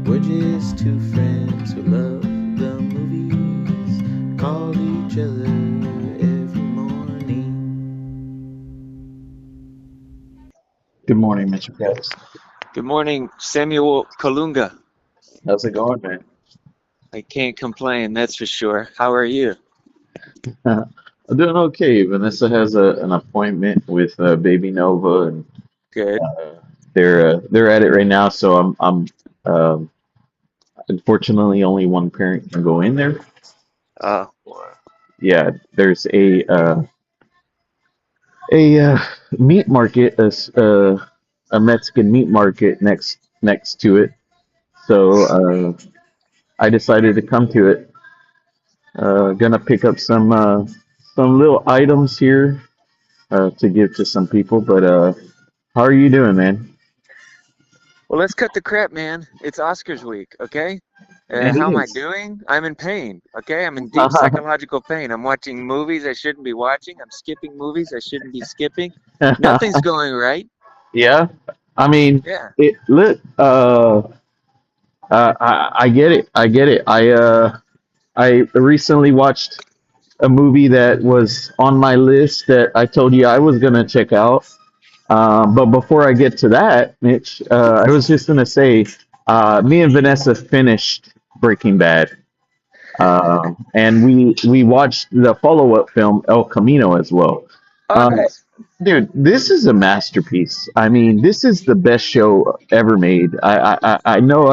We're just two friends who love the movies, call each other every morning. Good morning, Mr. Katz. Good morning, Samuel Kalunga. How's it going, man? I can't complain, that's for sure. How are you? I'm doing okay. Vanessa has an appointment with baby Nova, and Good. they're at it right now. So I'm um, unfortunately only one parent can go in there. Oh, Yeah, there's a meat market, a Mexican meat market next to it. So I decided to come to it. Gonna pick up some little items here to give to some people. But how are you doing, man? well, let's cut the crap, man. It's Oscars week, okay? It How am I is. doing? I'm in pain, okay? I'm in deep psychological pain. I'm watching movies I shouldn't be watching. I'm skipping movies I shouldn't be skipping. Nothing's going right. Yeah, I mean, Yeah. it lit. I get it. I get it. I recently watched a movie that was on my list that I told you I was gonna check out. But before I get to that, Mitch, I was just gonna say, me and Vanessa finished Breaking Bad, and we watched the follow-up film El Camino as well. Oh, Uh, nice. Dude, this is a masterpiece. I mean, this is the best show ever made. I know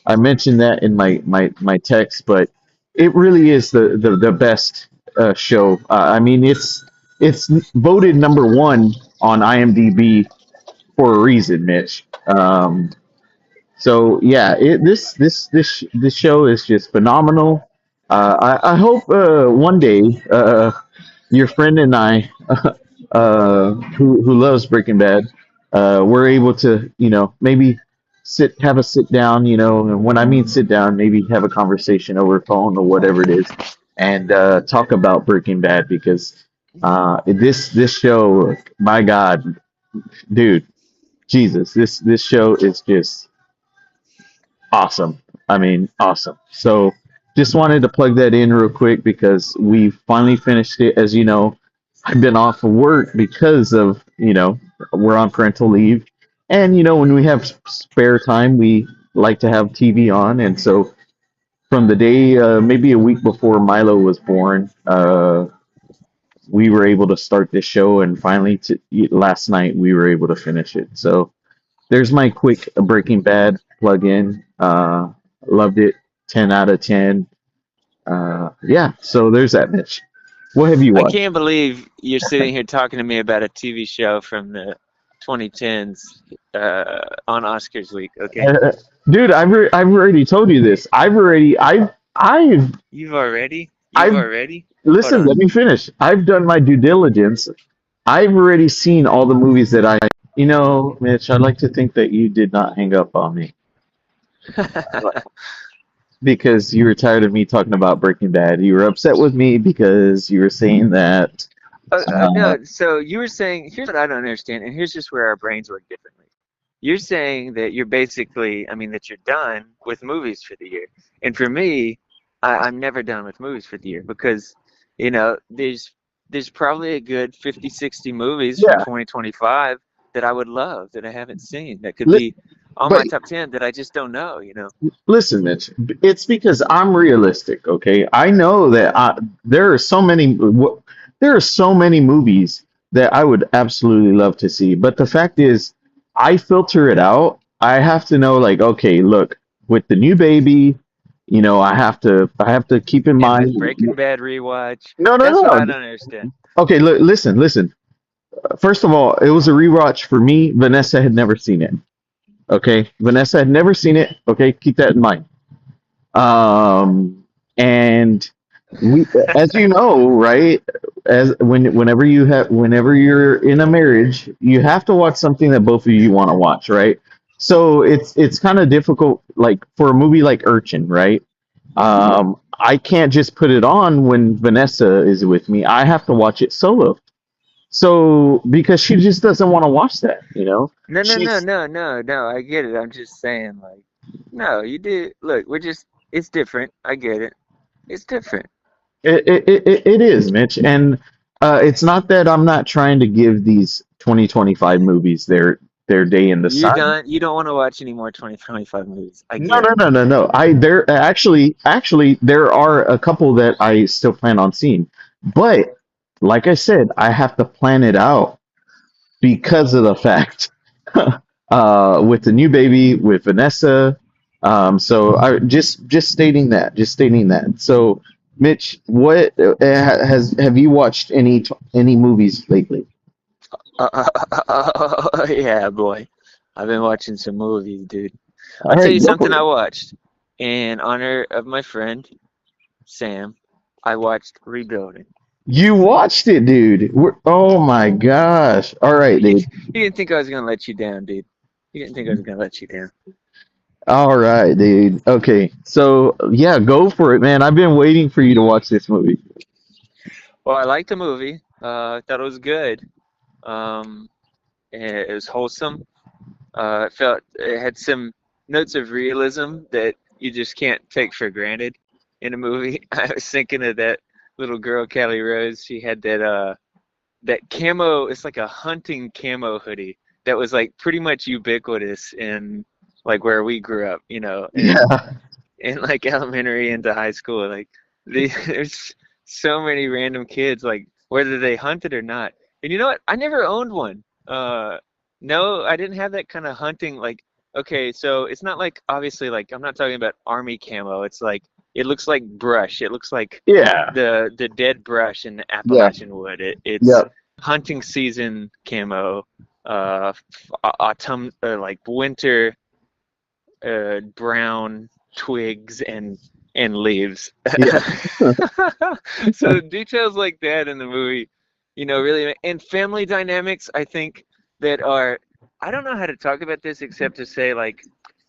I mentioned that in my text, but it really is the best show. I mean, it's voted number one on IMDb for a reason, Mitch. So yeah, this show is just phenomenal. I hope one day your friend and I, who loves Breaking Bad, we're able to maybe have a sit down. And when I mean sit down, maybe have a conversation over phone or whatever it is, and talk about Breaking Bad because this show, my God, dude, Jesus, this show is just awesome. I mean, awesome. So just wanted to plug that in real quick because we finally finished it. As you know, I've been off of work because of, we're on parental leave. And, when we have spare time, we like to have TV on. And so from the day, maybe a week before Milo was born, we were able to start this show. And finally, last night, we were able to finish it. So there's my quick Breaking Bad plug-in. Loved it. 10 out of 10. Yeah, so there's that, Mitch. What have you I watched? can't believe you're sitting here talking to me about a TV show from the 2010s on Oscars week, okay? Uh, Dude, I've already told you this. You've already? You've I've already? Hold listen. on. Let me finish. I've done my due diligence. I've already seen all the movies that Mitch. I'd like to think that you did not hang up on me because you were tired of me talking about Breaking Bad. You were upset with me because you were saying that. Uh, No, so you were saying, here's what I don't understand, and here's just where our brains work differently. You're saying that you're basically, I mean, that you're done with movies for the year. And for me, I'm never done with movies for the year because, there's probably a good 50, 60 movies from yeah, 2025 that I would love that I haven't seen that could li- be on but my top 10 that I just don't know. listen, Mitch, it's because I'm realistic, okay? I know that there are so many movies that I would absolutely love to see, but the fact is, I filter it out. I have to know, like, okay, look, with the new baby, I have to keep in And with mind. Breaking Bad rewatch, No, no, that's what no. I don't understand. Okay, listen. First of all, it was a rewatch for me. Vanessa had never seen it. Okay, Vanessa had never seen it. Okay, keep that in mind. And we, as you know, right, whenever you're in a marriage, you have to watch something that both of you want to watch, right? So it's kind of difficult, like for a movie like Urchin, right? I can't just put it on when Vanessa is with me. I have to watch it solo. So because she just doesn't want to watch that. No, no, no, She's no, no, no. I get it. I'm just saying, like, No, you did. Look, it's different. I get it. It's different. It is, Mitch, and it's not that I'm not trying to give these 2025 movies their day in the You're sun. done. You don't want to watch any more 2025 movies. I No, get no, it. no, no, no. I there actually there are a couple that I still plan on seeing, but like I said, I have to plan it out because of the fact with the new baby with Vanessa. So I just stating that. So Mitch, what has have you watched any movies lately? Yeah, boy. I've been watching some movies, dude. All I'll tell right, you go something for I it. watched. In honor of my friend, Sam, I watched Rebuilding. You watched it, dude. Oh my gosh. All right, You, dude. you didn't think I was gonna let you down, dude. You didn't think I was gonna let you down. All right, dude. Okay. So, yeah, go for it, man. I've been waiting for you to watch this movie. Well, I liked the movie. I thought it was good. Um, it was wholesome. It had some notes of realism that you just can't take for granted in a movie. I was thinking of that little girl, Callie Rose. She had that camo. It's like a hunting camo hoodie that was like pretty much ubiquitous in like where we grew up, and Yeah. in like elementary into high school. Like there's so many random kids, like whether they hunted or not. And you know what? I never owned one. No, I didn't have that kind of hunting. Like, okay, so it's not like obviously like I'm not talking about army camo. It's like it looks like brush. It looks like Yeah. the dead brush in the Yeah. Appalachian wood. It's Yep. hunting season camo, autumn, like winter brown twigs and leaves. Yeah. So details like that in the movie, really, and family dynamics, I think that are, I don't know how to talk about this except to say like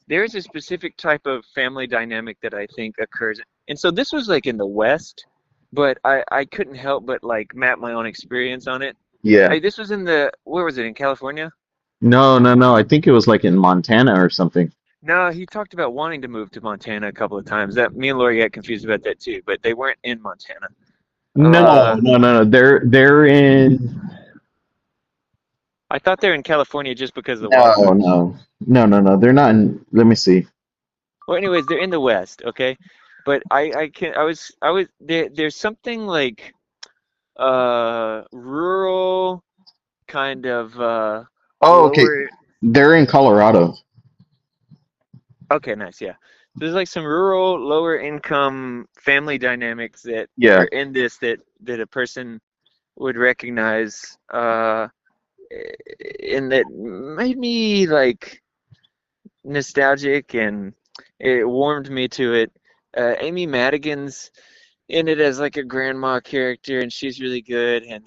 there is a specific type of family dynamic that I think occurs. And so this was like in the West, but I couldn't help but like map my own experience on it. Yeah. Hey, this was where was it, in California? No, no, no. I think it was like in Montana or something. No, he talked about wanting to move to Montana a couple of times. That me and Lori got confused about that too, but they weren't in Montana. No, Uh, no, no, no. They're in I thought they were in California just because of the no, Wildcats. no. No, no, no. They're not in let me see. Well, anyways, they're in the West, okay? But there's something like rural kind of Oh, okay. lower. They're in Colorado. Okay, nice, yeah. There's like some rural, lower income family dynamics that are Yeah. in this that a person would recognize. And that made me like nostalgic and it warmed me to it. Amy Madigan's in it as like a grandma character and she's really good. And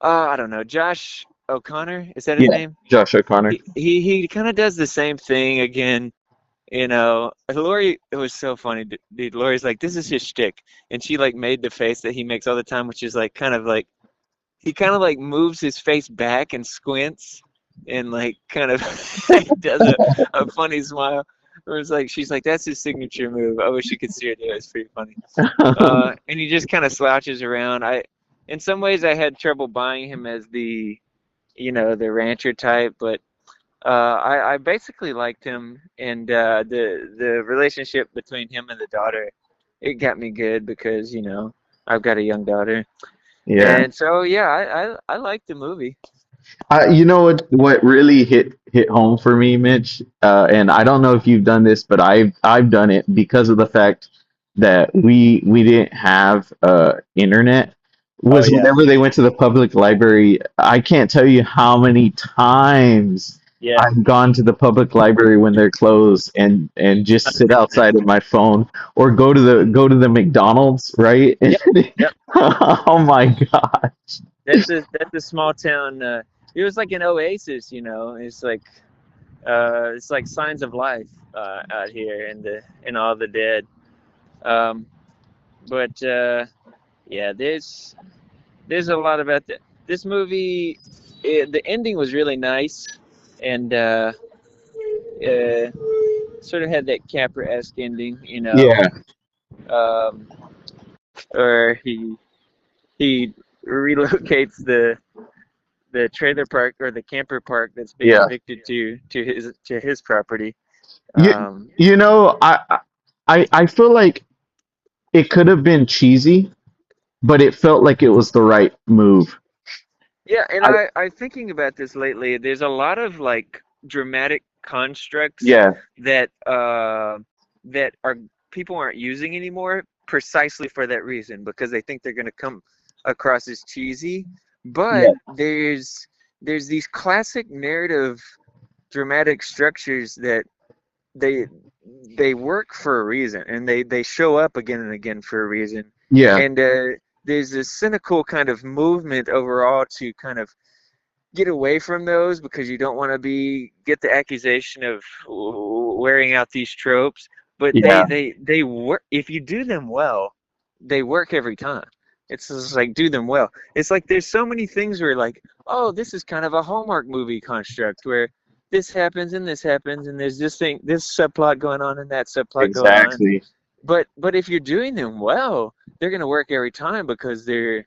I don't know, Josh O'Connor, is that his Yeah. name? Josh O'Connor. He kind of does the same thing again. Lori, it was so funny, dude. Lori's like, this is his shtick, and she like made the face that he makes all the time, which is like kind of like he kind of like moves his face back and squints and like kind of does a funny smile. Or it's like she's like, that's his signature move. I wish you could see her do it. It's pretty funny. And he just kind of slouches around. In some ways, I had trouble buying him as the rancher type, but I basically liked him, and the relationship between him and the daughter, it got me good because I've got a young daughter, Yeah. and so yeah, I liked the movie. You know what really hit home for me, Mitch? And I don't know if you've done this, but I've done it because of the fact that we didn't have internet. Oh Was yeah, whenever they went to the public library, I can't tell you how many times yeah, I've gone to the public library when they're closed and just sit 100%. outside of my phone or go to the McDonald's, right? Yep, yep. Oh my God. That's a small town. It was like an oasis, it's like signs of life out here in all the dead. Um, but yeah, there's a lot about this movie. The ending was really nice, and sort of had that Capra-esque ending, Yeah, um, or he relocates the trailer park or the camper park that's being yeah. evicted to his property. You Um, you know, I feel like it could have been cheesy, but it felt like it was the right move. Yeah, and I I thinking about this lately. There's a lot of like dramatic constructs Yeah, that that are people aren't using anymore precisely for that reason because they think they're going to come across as cheesy. But yeah, there's these classic narrative dramatic structures that they they work for a reason and they show up again and again for a reason. yeah, And there's this cynical kind of movement overall to kind of get away from those because you don't want to be get the accusation of wearing out these tropes. But yeah, they work if you do them well. They work every time. It's just like do them well. It's like there's so many things where like, oh, this is kind of a Hallmark movie construct where this happens and there's this thing, this subplot going on and that subplot going on. exactly. But if you're doing them well, they're gonna work every time because they're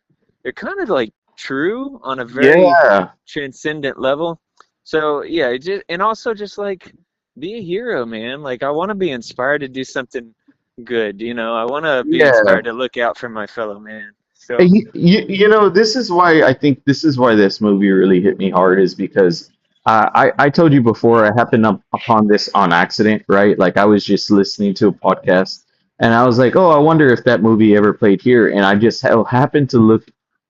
kind of like true on a very Yeah, transcendent level. So yeah, it just and also just like be a hero, man. Like I want to be inspired to do something good. I want to be yeah. inspired to look out for my fellow man. And So this is why I think this is why this movie really hit me hard is because I told you before I happened upon this on accident, right? Like I was just listening to a podcast and I was like, oh, I wonder if that movie ever played here. And I just happened to look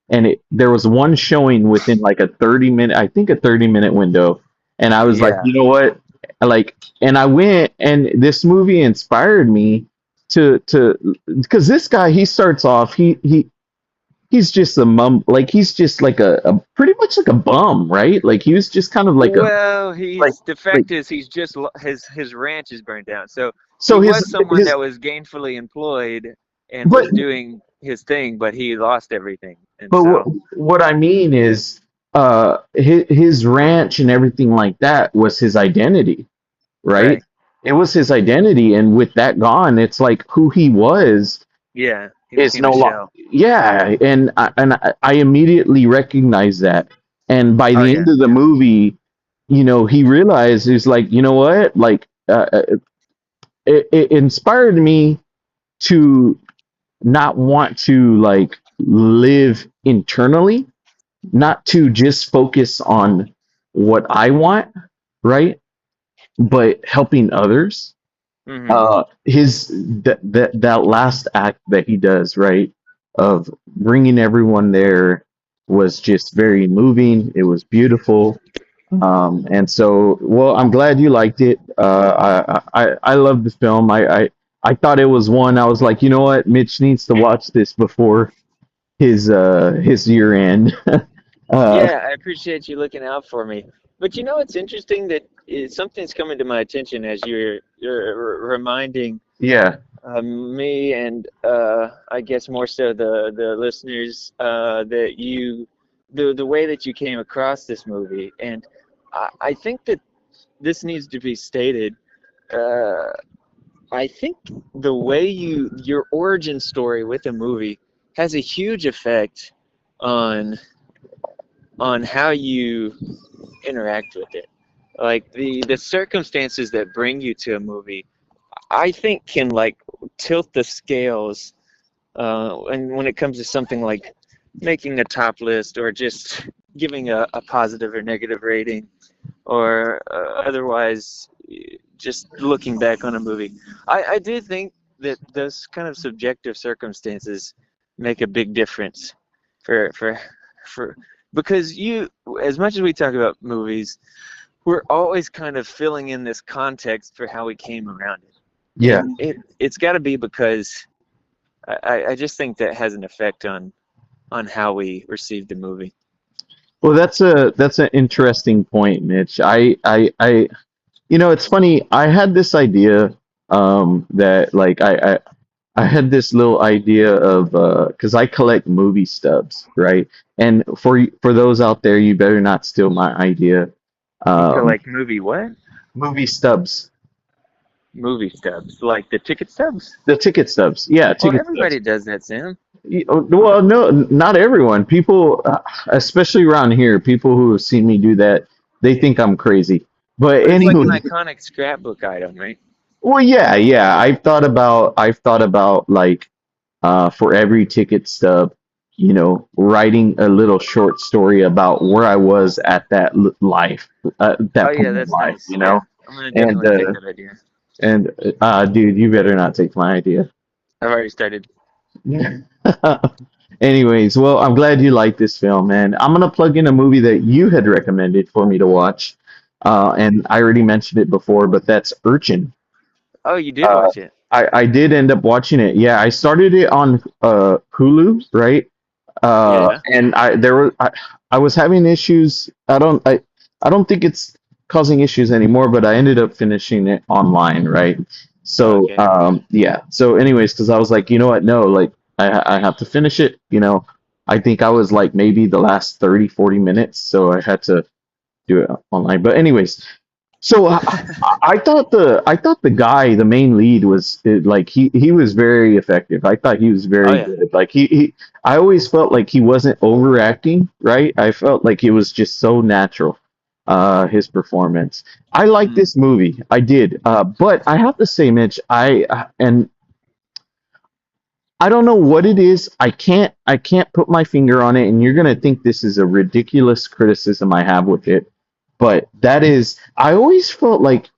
and there was one showing within like a 30-minute, I think a 30-minute window. And I was like, yeah, you know what? Like, and I went and this movie inspired me because this guy, he starts off, he's just a like he's just like a pretty much like a bum, right? Like he was just kind of like a well, like he's the like fact is he's just his ranch is burned down. So he so was someone his that was gainfully employed and but was doing his thing, but he lost everything, and but so what I mean is his ranch and everything like that was his identity, right? right, It was his identity, and with that gone, it's like who he was yeah, he is became no a longer. shell. Yeah, and I immediately recognized that, and by Oh the yeah, end of the yeah, movie, he realized he's like, you know what, like it inspired me to not want to like live internally, not to just focus on what I want, right? But helping others. hmm His that last act that he does, right, of bringing everyone there was just very moving. It was beautiful. And so, well, I'm glad you liked it. I love the film. I thought it was one. I was like, you know what, Mitch needs to watch this before his year end. uh, yeah. I appreciate you looking out for me. But it's interesting that something's coming to my attention as you're reminding yeah, me and I guess more so the listeners that the way that you came across this movie, and I think that this needs to be stated. Uh, I think the way your origin story with a movie has a huge effect on how you interact with it. Like the circumstances that bring you to a movie, I think can like tilt the scales. And when it comes to something like making a top list or just giving a positive or negative rating or otherwise just looking back on a movie. I do think that those kind of subjective circumstances make a big difference for for because as much as we talk about movies, we're always kind of filling in this context for how we came around it. yeah. And it's got to be because I just think that has an effect on how we receive the movie. Well, that's an interesting point, Mitch. It's funny. I had this idea that like I had this little idea of because I collect movie stubs, right? And for those out there, you better not steal my idea. You Um, collect movie what? movie stubs. movie stubs, like the ticket stubs. The ticket stubs. Yeah, Well, ticket stubs. everybody does that, Sam. Well, no, not everyone. People, especially around here, people who have seen me do that, they think I'm crazy. But But it's like an anyway, iconic scrapbook item, right? well, yeah, yeah. I've thought about like for every ticket stub, writing a little short story about where I was at Oh that yeah, point in that's life, nice. Yeah, I'm gonna and definitely take that idea. dude, you better not take my idea. I've already started. Anyways, well, I'm glad you like this film, man. I'm gonna plug in a movie that you had recommended for me to watch, and I already mentioned it before, but that's Urchin. Oh, you did Uh, watch it. I did end up watching it. Yeah, I started it on Hulu, right? Yeah. And I was having issues. I don't think it's causing issues anymore, but I ended up finishing it online, right? So Okay. yeah. So anyways, because I was like, you know what? No, like I have to finish it. I think I was like maybe the last 30, 40 minutes, so I had to do it online. But anyways, so I thought the guy, the main lead, was like he was very effective. I thought he was Oh very yeah. good. Like I always felt like he wasn't overacting, right? I felt like it was just so natural, his performance. I liked Mm. this movie, I did. But I have to say, Mitch, and I don't know what it is. I can't put my finger on it, and you're gonna think this is a ridiculous criticism I have with it. But that is, I always felt like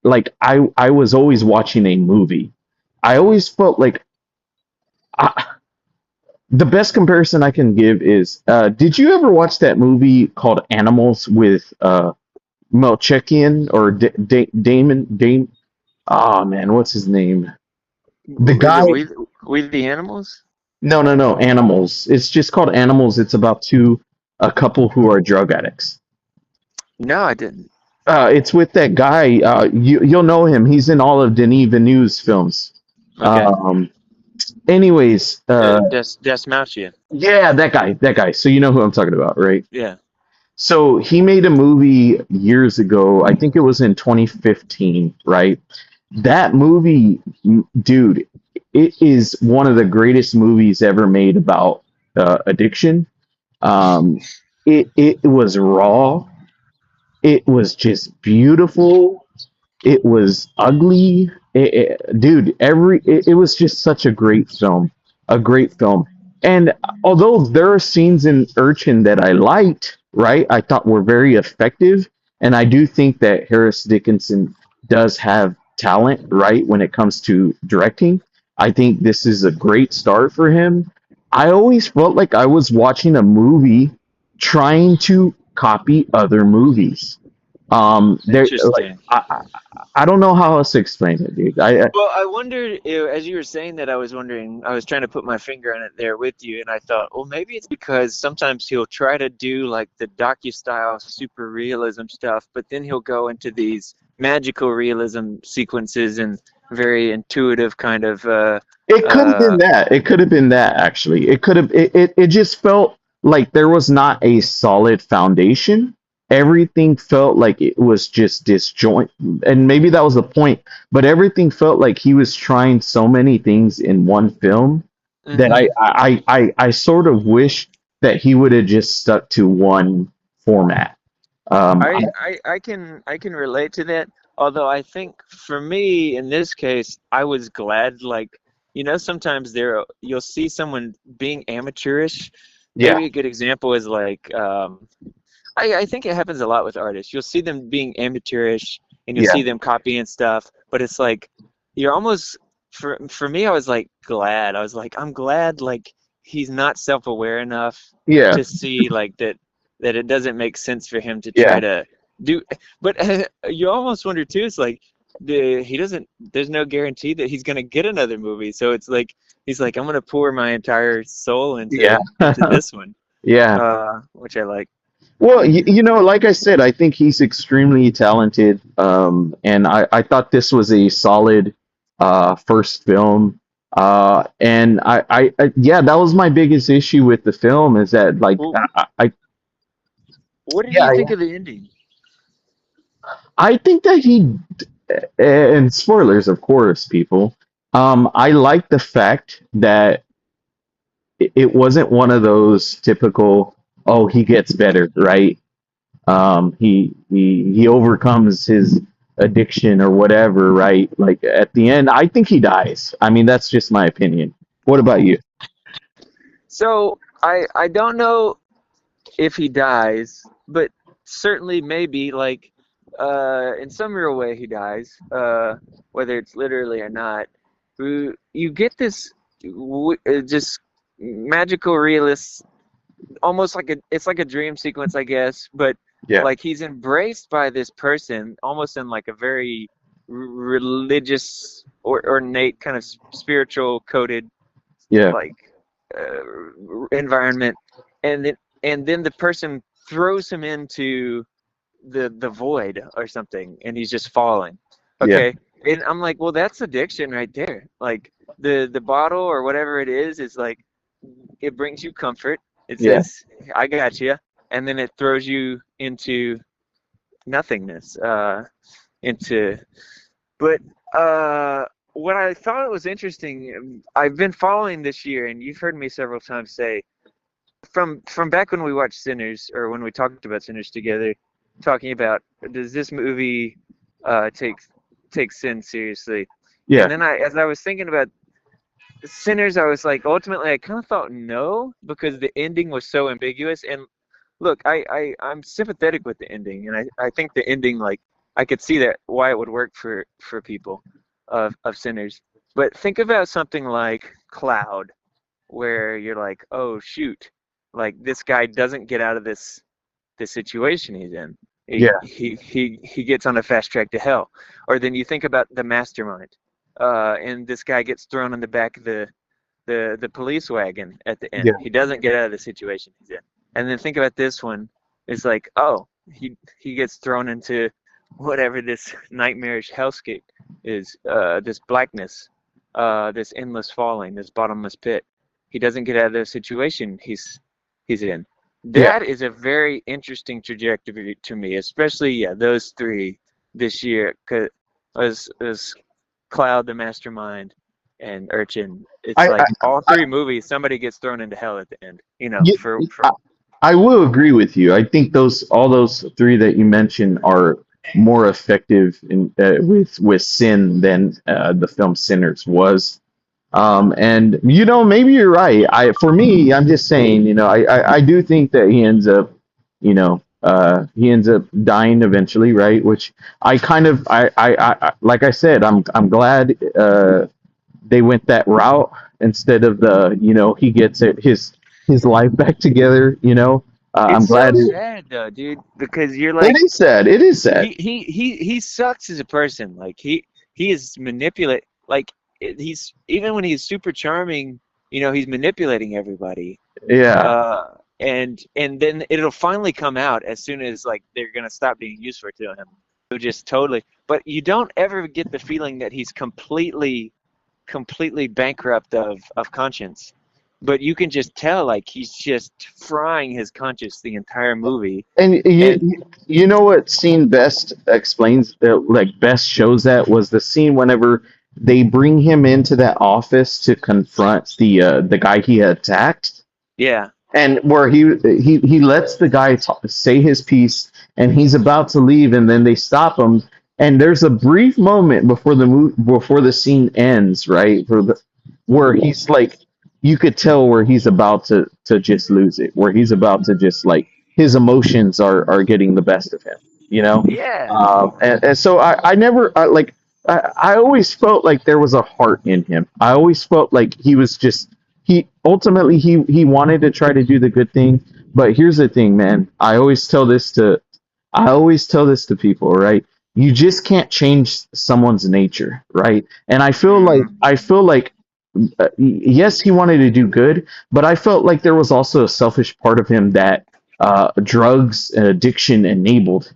like I was always watching a movie. I always felt like I, the best comparison I can give is did you ever watch that movie called Animals with Melchikian or Damon? Oh man, what's his name? The Is it guy. we the animals? No, no, no, Animals. It's just called Animals. It's about a couple who are drug addicts. No, I didn't. It's with that guy. You'll know him. He's in all of Denis Villeneuve's films. Okay. Um, anyways, Desmouchian. yeah, that guy. So you know who I'm talking about, right? Yeah. So he made a movie years ago. I think it was in 2015, right? That movie, dude, it is one of the greatest movies ever made about addiction. Um, it was raw. It was just beautiful. It was ugly. Dude, it was just such a great film. And although there are scenes in Urchin that I liked, right, I thought were very effective, and I do think that Harris Dickinson does have talent, right, when it comes to directing. I think this is a great start for him. I always felt like I was watching a movie trying to copy other movies. There, like Interesting. I don't know how else to explain it, dude. Well, I wondered, as you were saying that, I was wondering, I was trying to put my finger on it there with you, and I thought, well, maybe it's because sometimes he'll try to do like the docu-style super realism stuff, but then he'll go into these magical realism sequences and very intuitive kind of, It could have been uh, that. It could have been that actually. It could have. It just felt like there was not a solid foundation. Everything felt like it was just disjoint, and maybe that was the point. But everything felt like he was trying so many things in one film that hmm I sort of wish that he would have just stuck to one format. Um, I, I can relate to that. Although I think for me in this case, I was glad. Like sometimes you'll see someone being amateurish. yeah, Maybe a good example is like I think it happens a lot with artists. You'll see them being amateurish and you'll yeah, see them copying stuff, but it's like you're almost for me. I was like glad. I was like I'm glad like he's not self-aware enough yeah, to see like that it doesn't make sense for him to try yeah, to do. But you almost wonder too. It's like he doesn't. There's no guarantee that he's gonna get another movie. So it's like he's like I'm gonna pour my entire soul yeah, into this one, yeah. which I like. Well, like I said, I think he's extremely talented, and I thought this was a solid first film. And yeah, that was my biggest issue with the film is that like Well, what did yeah, you think of the ending? I think that and spoilers, of course, people. I like the fact that it wasn't one of those typical, oh, he gets better, right? He overcomes his addiction or whatever, right? Like at the end, I think he dies. I mean, that's just my opinion. What about you? So I don't know if he dies, but certainly maybe like in some real way he dies, whether it's literally or not. You get this just magical realist, almost like it's like a dream sequence, I guess, but Yeah, like he's embraced by this person almost in like a very religious or ornate kind of spiritual coded yeah, like environment, and then the person throws him into the void or something, and he's just falling. yeah, Okay, and I'm like, well, that's addiction right there. Like the bottle or whatever it is like it brings you comfort. It yeah, says, I got you, and then it throws you into nothingness, into but what I thought was interesting, I've been following this year, and you've heard me several times say, from back when we watched Sinners, or when we talked about Sinners together, talking about does this movie take sin seriously? yeah, And then as I was thinking about Sinners, I was like, ultimately, I kind of thought no, because the ending was so ambiguous. And look, I'm sympathetic with the ending, and I think the ending, like, I could see that why it would work for people of Sinners. But think about something like Cloud, where you're like, oh shoot, like this guy doesn't get out of this situation he's in. yeah, He gets on a fast track to hell. Or then you think about the mastermind, and this guy gets thrown in the back of the police wagon at the end. yeah, He doesn't get out of the situation he's in. And then think about this one. It's like, oh, he gets thrown into whatever this nightmarish hellscape is, this blackness, this endless falling, this bottomless pit. He doesn't get out of the situation he's in. yeah. That is a very interesting trajectory to me, especially those three this year, cause as Cloud, the Mastermind, and Urchin. It's I, I, like all I, three movies, somebody gets thrown into hell at the end. yeah, I will agree with you. I think all those three that you mentioned are more effective with sin than the film Sinners was. And maybe you're right. For me, I'm just saying, I do think that he ends up dying eventually, right? Which I kind of, like I said, I'm glad they went that route instead of he gets his life back together. I'm It's so glad sad though, dude, because you're it like is sad. It is sad. he sucks as a person. Like he is manipulate. Like he's even when he's super charming, he's manipulating everybody. Yeah. And then it'll finally come out as soon as like they're gonna stop being useful to him. So just totally. But you don't ever get the feeling that he's completely bankrupt of conscience. But you can just tell like he's just frying his conscience the entire movie. And And you know what scene best explains, like best shows that was the scene whenever they bring him into that office to confront the guy he attacked, yeah, and where he lets the guy say his piece, and he's about to leave, and then they stop him, and there's a brief moment before the scene ends, right, where he's like, you could tell where he's about to just lose it, where he's about to just like his emotions are getting the best of him, you know. yeah. And so I never like I always felt like there was a heart in him. I always felt like he was just he ultimately he wanted to try to do the good thing. But here's the thing, man. I always tell this to people, right? You just can't change someone's nature, right? And Mm, I feel like yes, he wanted to do good, but I felt like there was also a selfish part of him that drugs and addiction enabled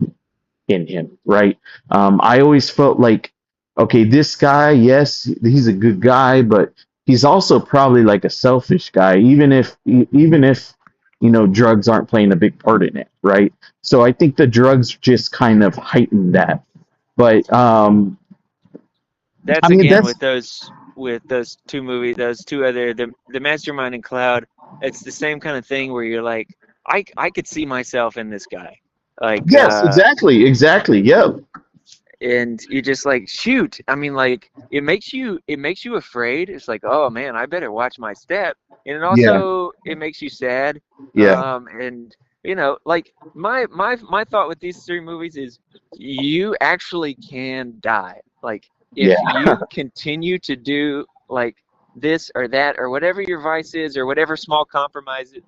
in him, right? I always felt like, okay, this guy, yes, he's a good guy, but he's also probably like a selfish guy, even if drugs aren't playing a big part in it, right? So I think the drugs just kind of heightened that. But that's I mean, again that's with those two movies, those two other the Mastermind and Cloud. It's the same kind of thing where you're like, I could see myself in this guy, like yes, exactly, exactly. Yep. and you're just like, shoot. I mean, like it makes you afraid. It's like, oh man, I better watch my step. And it Yeah. also it makes you sad. Yeah. And like my thought with these three movies is you actually can die. Like Yeah. if you continue to do like this or that or whatever your vice is or whatever small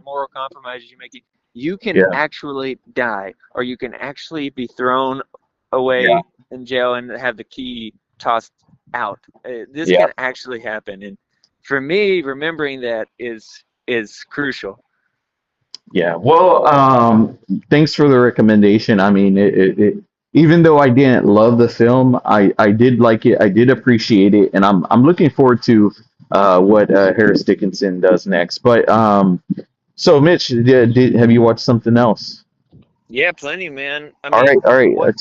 moral compromises you make, you can Yeah. actually die or you can actually be thrown Yeah. away in jail and have the key tossed out. This Yeah. can actually happen, and for me, remembering that is crucial. Yeah. Well, thanks for the recommendation. I mean, even though I didn't love the film, I did like it. I did appreciate it, and I'm looking forward to what Harris Dickinson does next. But so Mitch, have you watched something else? Yeah, plenty, man. I All mean, right, all right. what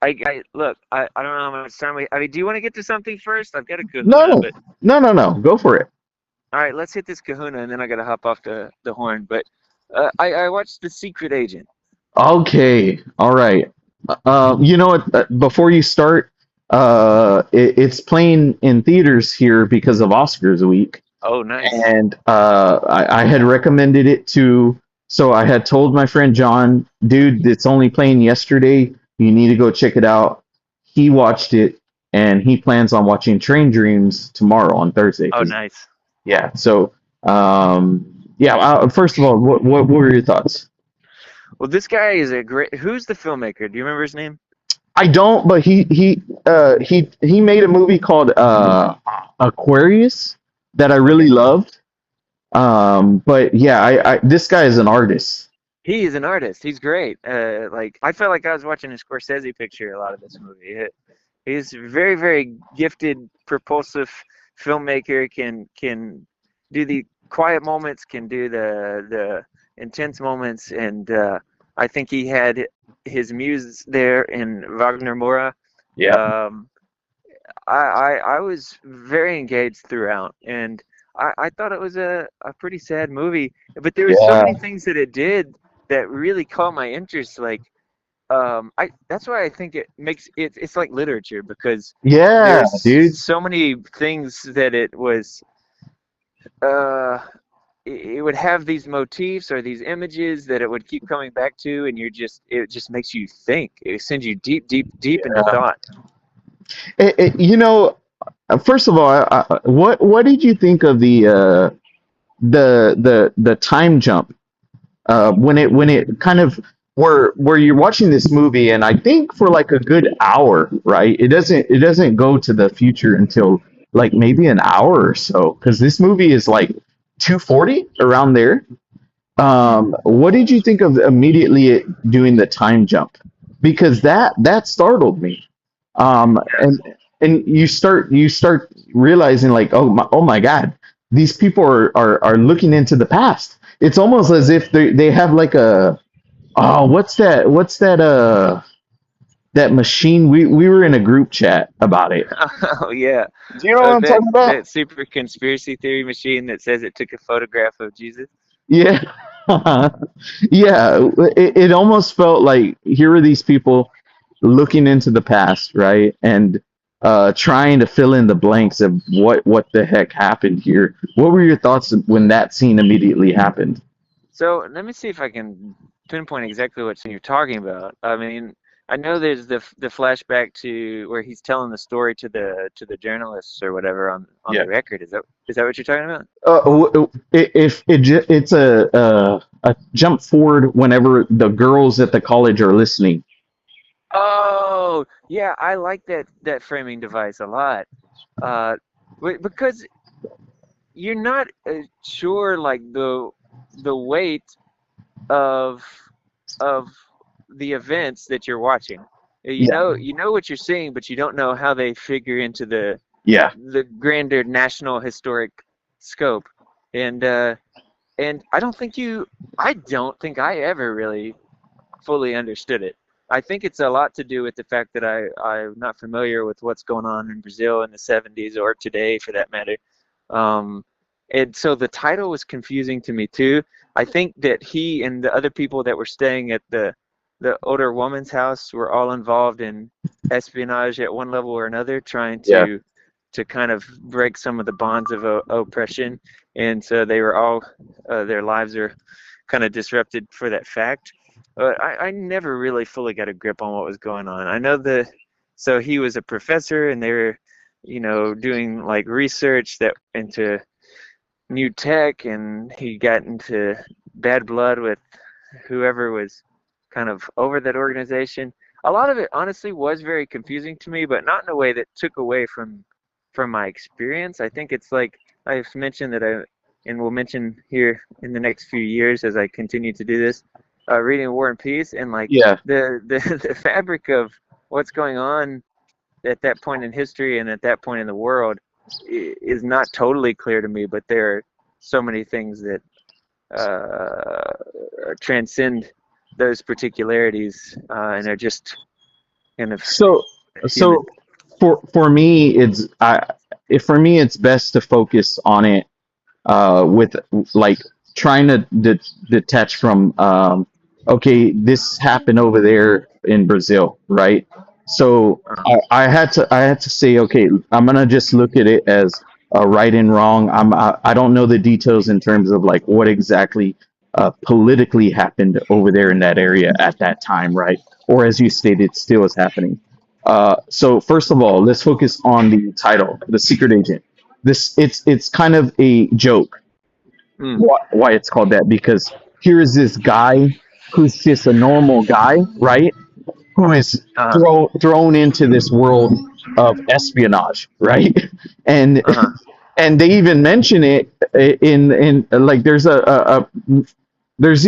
I look, I don't know how much time we. I mean, do you want to get to something first? I've got a Kahuna, No, but no, no, no. Go for it. all right, let's hit this Kahuna, and then I got to hop off the horn. But I watched The Secret Agent. Okay, all right. You know what? Before you start, it's playing in theaters here because of Oscars week, Oh, nice. and I had recommended it to. So I had told my friend John, dude, it's only playing yesterday. You need to go check it out. He watched it, and he plans on watching Train Dreams tomorrow on Thursday. Oh, 'Cause nice. yeah, so yeah. First of all, what were your thoughts? Well, this guy is a great. Who's the filmmaker? Do you remember his name? I don't, but he made a movie called Aquarius that I really Okay. loved. But yeah, I this guy is an artist. He is an artist. He's great. Like I felt like I was watching a Scorsese picture a lot of this movie. He's very, very gifted, propulsive filmmaker. Can do the quiet moments, can do the intense moments, and I think he had his muse there in Wagner Moura. Yeah, Um, I was very engaged throughout, and I thought it was a pretty sad movie. But there were so yeah, many things that it did that really caught my interest. Like I that's why I think it's like literature because yeah, there's dude. so many things that it was uh it would have these motifs or these images that it would keep coming back to, and it just makes you think. It sends you deep, deep, deep into Yeah. thought. You know, first of all, what did you think of the time jump when it kind of where you're watching this movie, and I think for like a good hour, right? It doesn't go to the future until like maybe an hour or so, because this movie is like 240 around there. What did you think of immediately it doing the time jump? Because that startled me. And you start realizing like, oh my God, these people are looking into the past. It's almost as if they have like a, oh, what's that machine? We were in a group chat about it. Oh yeah. Do you know what I'm That talking about? that super conspiracy theory machine that says it took a photograph of Jesus. Yeah. Yeah, it almost felt like here are these people looking into the past, right? And trying to fill in the blanks of what the heck happened here. What were your thoughts when that scene immediately happened? So let me see if I can pinpoint exactly what scene you're talking about. I mean, I know there's the flashback to where he's telling the story to the journalists or whatever on Yeah. the record. Is that what you're talking about? If it's a jump forward whenever the girls at the college are listening. Oh, yeah, I like that framing device a lot. Uh, because you're not sure like the weight of of the events that you're watching. Yeah. You know what you're seeing, but you don't know how they figure into Yeah. the grander national historic scope. And and I don't think I ever really fully understood it. I think it's a lot to do with the fact that I'm not familiar with what's going on in Brazil in the 70s or today for that matter. Um, and so the title was confusing to me too. I think that he and the other people that were staying at the older woman's house were all involved in espionage at one level or another, trying Yeah. to kind of break some of the bonds of oppression, and so they were all their lives are kind of disrupted for that fact. But I never really fully got a grip on what was going on. I know so he was a professor, and they were, doing like research that into new tech, and he got into bad blood with whoever was kind of over that organization. A lot of it honestly was very confusing to me, but not in a way that took away from my experience. I think it's like I've mentioned that and will mention here in the next few years as I continue to do this, reading War and Peace, and like Yeah. the fabric of what's going on at that point in history and at that point in the world is not totally clear to me, but there are so many things that transcend those particularities and are just kind of So human. so for me for me it's best to focus on it with like trying to detach from okay, this happened over there in Brazil, right? So I had to say, okay, I'm gonna just look at it as right and wrong. I don't know the details in terms of like what exactly politically happened over there in that area at that time, right? Or as you stated, still is happening. So first of all, let's focus on the title, The Secret Agent. This it's kind of a joke Mm, why it's called that, because here is this guy who's just a normal guy, right? Who is uh-huh, thrown into this world of espionage, right? And uh-huh. and they even mention it in like there's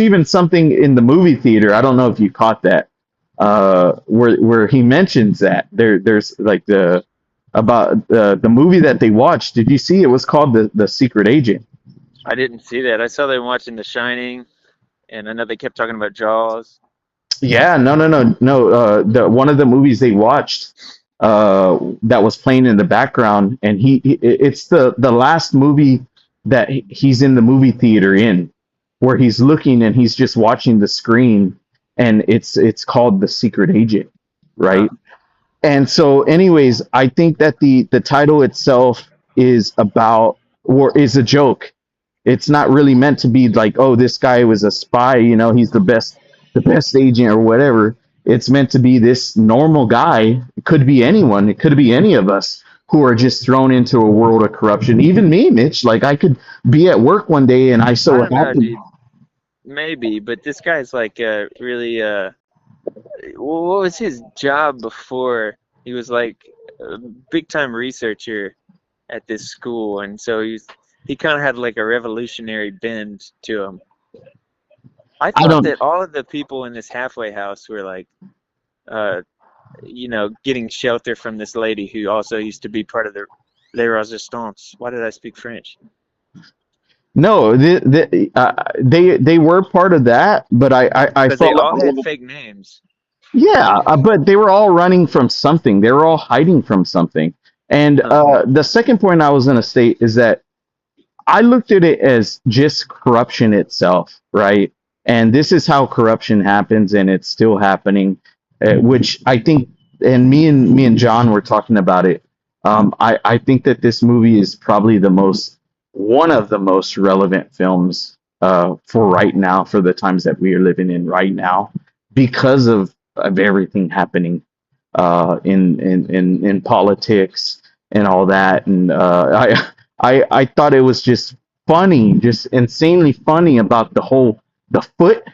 even something in the movie theater. I don't know if you caught that, where he mentions that there's like about the movie that they watched. Did you see? It was called the Secret Agent. I didn't see that. I saw them watching The Shining, and I know they kept talking about Jaws. Yeah, no. The one of the movies they watched that was playing in the background, and it's the last movie that he's in the movie theater in, where he's looking and he's just watching the screen, and it's called The Secret Agent, Uh-huh. right? And so, anyways, I think that the title itself is about or is a joke. It's not really meant to be like, oh, this guy was a spy, he's the best agent or whatever. It's meant to be this normal guy. It could be anyone. It could be any of us who are just thrown into a world of corruption. Even me, Mitch. Like I could be at work one day and I I so don't know, happen. dude. Maybe, but this guy's like really what was his job before? He was like a big time researcher at this school, and so he kind of had like a revolutionary bend to him. I I thought don't. that all of the people in this halfway house were like, uh, getting shelter from this lady who also used to be part of the Les Resistance. Why did I speak French? No, they were part of that, but I Because they felt all had like fake names. yeah, but they were all running from something. They were all hiding from something. And Huh. the second point I was going to state is that I looked at it as just corruption itself, right? And this is how corruption happens, and it's still happening, which I think, and me and John were talking about it. I think that this movie is probably one of the most relevant films for right now, for the times that we are living in right now, because of everything happening in politics and all that. And I thought it was just funny, just insanely funny about the foot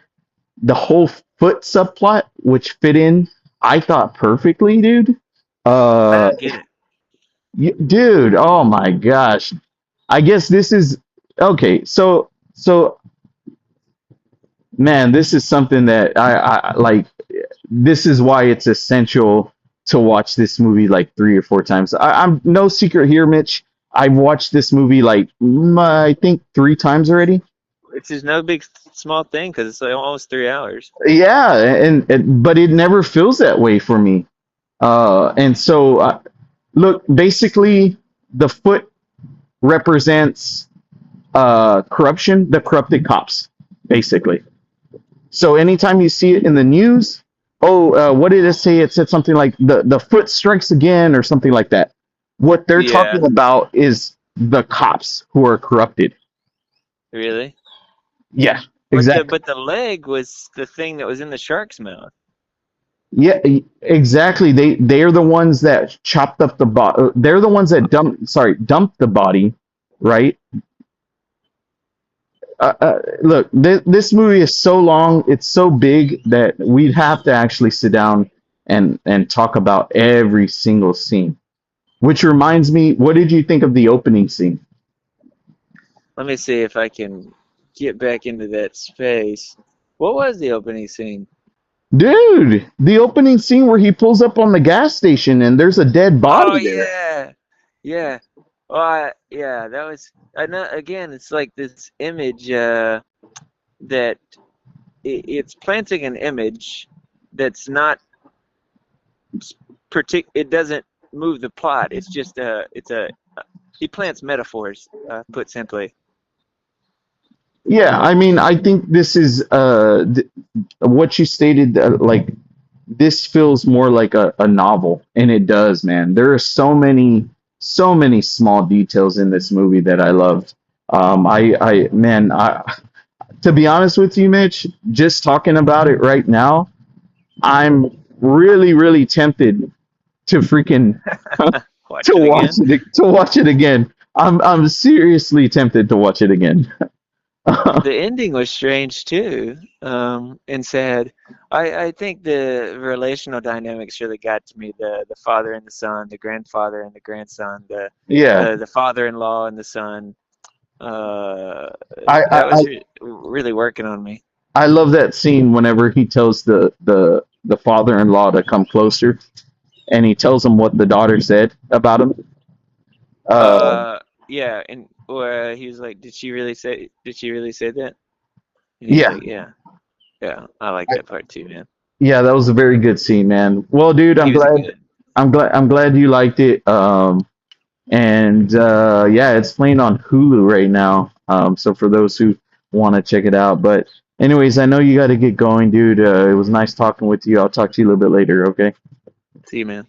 the whole foot subplot, which fit in, I thought perfectly, dude. I Uh, don't get it. dude, oh my gosh. I guess this is okay. So man, this is something that I like. This is why it's essential to watch this movie like 3 or 4 times. I'm no secret here, Mitch. I've watched this movie like I think 3 times already. Which is no big small thing because it's like almost 3 hours. Yeah, and but it never feels that way for me. And so, look, basically, the foot represents corruption, the corrupted cops, basically. So anytime you see it in the news, oh, what did it say? It said something like the foot strikes again or something like that. What they're Yeah, talking about is the cops who are corrupted. really. Yeah, But the exactly. but the leg was the thing that was in the shark's mouth. Yeah, exactly. They're the ones that chopped up the body. They're the ones that dumped the body, right? Look, this movie is so long, it's so big that we'd have to actually sit down and talk about every single scene. Which reminds me, what did you think of the opening scene? Let me see if I can get back into that space. What was the opening scene? Dude, the opening scene where he pulls up on the gas station and there's a dead Oh body there. yeah, yeah. Yeah, that was. I know. Again, it's like this image that it's planting an image that's not It doesn't move the plot. It's just he plants metaphors, put simply. Yeah, I mean, I think this is what you stated. Like, this feels more like a novel, and it does, man. There are so many small details in this movie that I loved. Man, to be honest with you, Mitch, just talking about it right now, I'm really, really tempted to freaking Watch it again. to watch it again. I'm seriously tempted to watch it again. The ending was strange too, and sad. I think the relational dynamics really got to me. The father and the son, the grandfather and the grandson, Yeah, the father-in-law and the son. Uh, I, I that I was really working on me. I love that scene whenever he tells the father-in-law to come closer, and he tells him what the daughter said about him. Uh, Yeah, and he was like, "Did she really say? Did she really say that?" And he's yeah, like, "Yeah, yeah, I like that part too, man. yeah, that was a very good scene, man. Well, dude, He was good." I'm glad you liked it. And yeah, it's playing on Hulu right now. So for those who want to check it out, but anyways, I know you got to get going, dude. It was nice talking with you. I'll talk to you a little bit later. Okay. See you, man.